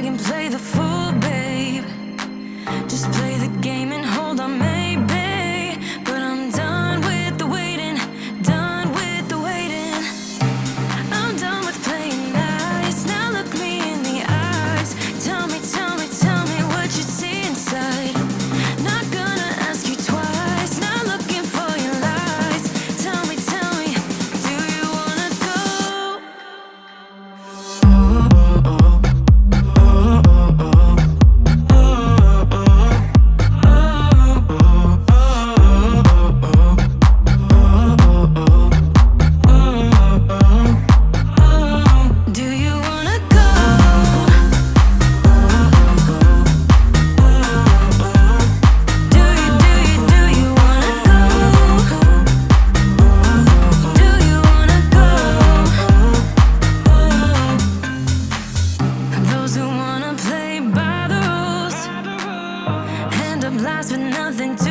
I can play the fool, babe. Just play the game and hold on, maybe. But I'm done with the waiting, done with the waiting. I'm done with playing nice. Now look me in the eyes. Tell me, tell me, tell me what you see inside. Not gonna ask you twice. Not looking for your lies. Tell me, do you wanna go? Do you wanna go? Do you wanna go? Do you wanna go? Those who wanna play by the rules end up last with nothing to